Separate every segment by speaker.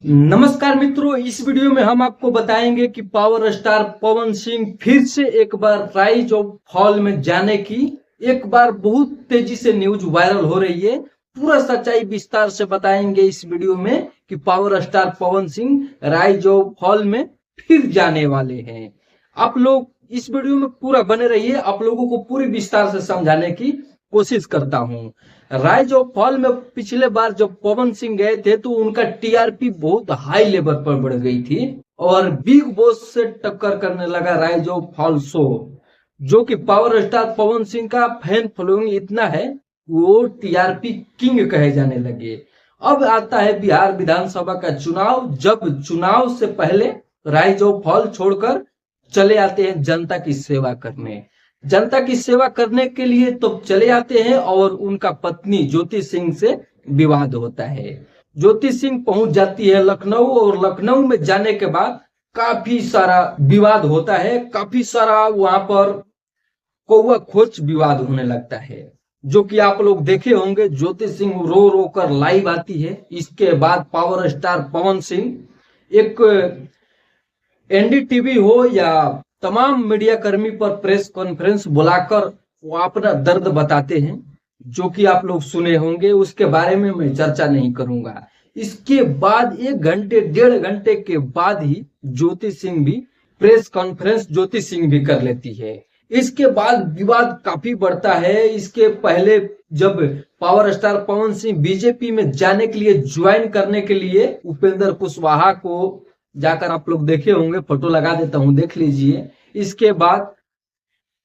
Speaker 1: नमस्कार मित्रों, इस वीडियो में हम आपको बताएंगे कि पावर स्टार पवन सिंह फिर से एक बार राइज ऑफ फॉल में जाने की एक बार बहुत तेजी से न्यूज वायरल हो रही है। पूरा सच्चाई विस्तार से बताएंगे इस वीडियो में कि power star Pawan Singh rise of fall में फिर जाने वाले हैं। आप लोग इस वीडियो में पूरा बने रहिए, आप लोगों को पूरी विस्तार से समझाने की कोशिश करता हूं। राइज ऑफ फॉल में पिछले बार जब पवन सिंह गए थे तो उनका टीआरपी बहुत हाई लेवल पर बढ़ गई थी और बिग बॉस से टक्कर करने लगा राइज ऑफ फॉल शो, जो कि पावर स्टार पवन सिंह का फैन फॉलोइंग इतना है वो टीआरपी किंग कहे जाने लगे। अब आता है बिहार विधानसभा का चुनाव, जब चुनाव से पहले राइज ऑफ फॉल छोड़कर चले आते हैं जनता की सेवा करने। जनता की सेवा करने के लिए तो चले आते हैं और उनका पत्नी ज्योति सिंह से विवाद होता है। ज्योति सिंह पहुंच जाती है लखनऊ और लखनऊ में जाने के बाद काफी सारा विवाद होता है, काफी सारा वहां पर कौवा खोच विवाद होने लगता है, जो कि आप लोग देखे होंगे। ज्योति सिंह रो रो कर लाइव आती है। इसके बाद पावर स्टार पवन सिंह एक एनडीटीवी हो या तमाम मीडिया कर्मी पर प्रेस कॉन्फ्रेंस बुलाकर वो अपना दर्द बताते हैं, जो कि आप लोग सुने होंगे। उसके बारे में मैं चर्चा नहीं करूंगा। इसके बाद 1 घंटे 1.5 घंटे के बाद ही ज्योति सिंह भी प्रेस कॉन्फ्रेंस ज्योति सिंह भी कर लेती है। इसके बाद विवाद काफी बढ़ता है। इसके पहले जब power star Pawan Singh BJP में जाने के लिए ज्वाइन करने के लिए उपेंद्र कुशवाहा को जाकर आप लोग देखे होंगे, फोटो लगा देता हूं, देख लीजिए। इसके बाद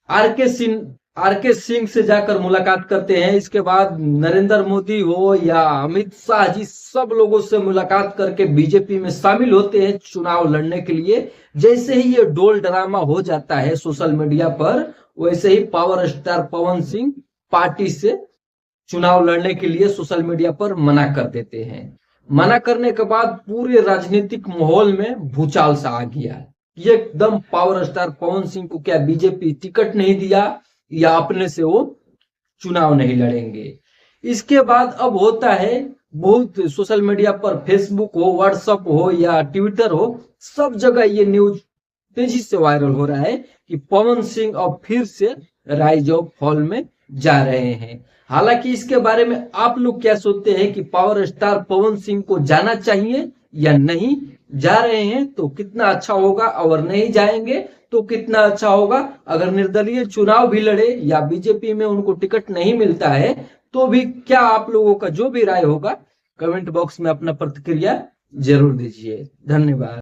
Speaker 1: आरके सिंह से जाकर मुलाकात करते हैं। इसके बाद नरेंद्र मोदी हो या अमित शाह जी, सब लोगों से मुलाकात करके बीजेपी में शामिल होते हैं चुनाव लड़ने के लिए। जैसे ही ये डोल ड्रामा हो जाता है सोशल मीडिया पर, वैसे ही power star Pawan Singh party से चुनाव लड़ने के लिए सोशल मीडिया पर मना कर देते हैं। मना करने के बाद पूरे राजनीतिक माहौल में भूचाल सा आ गया। एकदम पावर स्टार पवन सिंह को क्या बीजेपी टिकट नहीं दिया या अपने से वो चुनाव नहीं लड़ेंगे। इसके बाद अब होता है बहुत सोशल मीडिया पर, फेसबुक हो, व्हाट्सएप हो या ट्विटर हो, सब जगह ये न्यूज तेजी से वायरल हो रहा है कि पवन सिंह अब फिर से राइज ऑफ फॉल में जा रहे हैं। हालांकि इसके बारे में आप लोग क्या सोचते हैं कि पावर स्टार पवन सिंह को जाना चाहिए या नहीं? जा रहे हैं तो कितना अच्छा होगा और नहीं जाएंगे तो कितना अच्छा होगा। अगर निर्दलीय चुनाव भी लड़े या बीजेपी में उनको टिकट नहीं मिलता है तो भी क्या आप लोगों का जो भी राय होगा कमेंट बॉक्स में अपना प्रतिक्रिया जरूर दीजिए। धन्यवाद।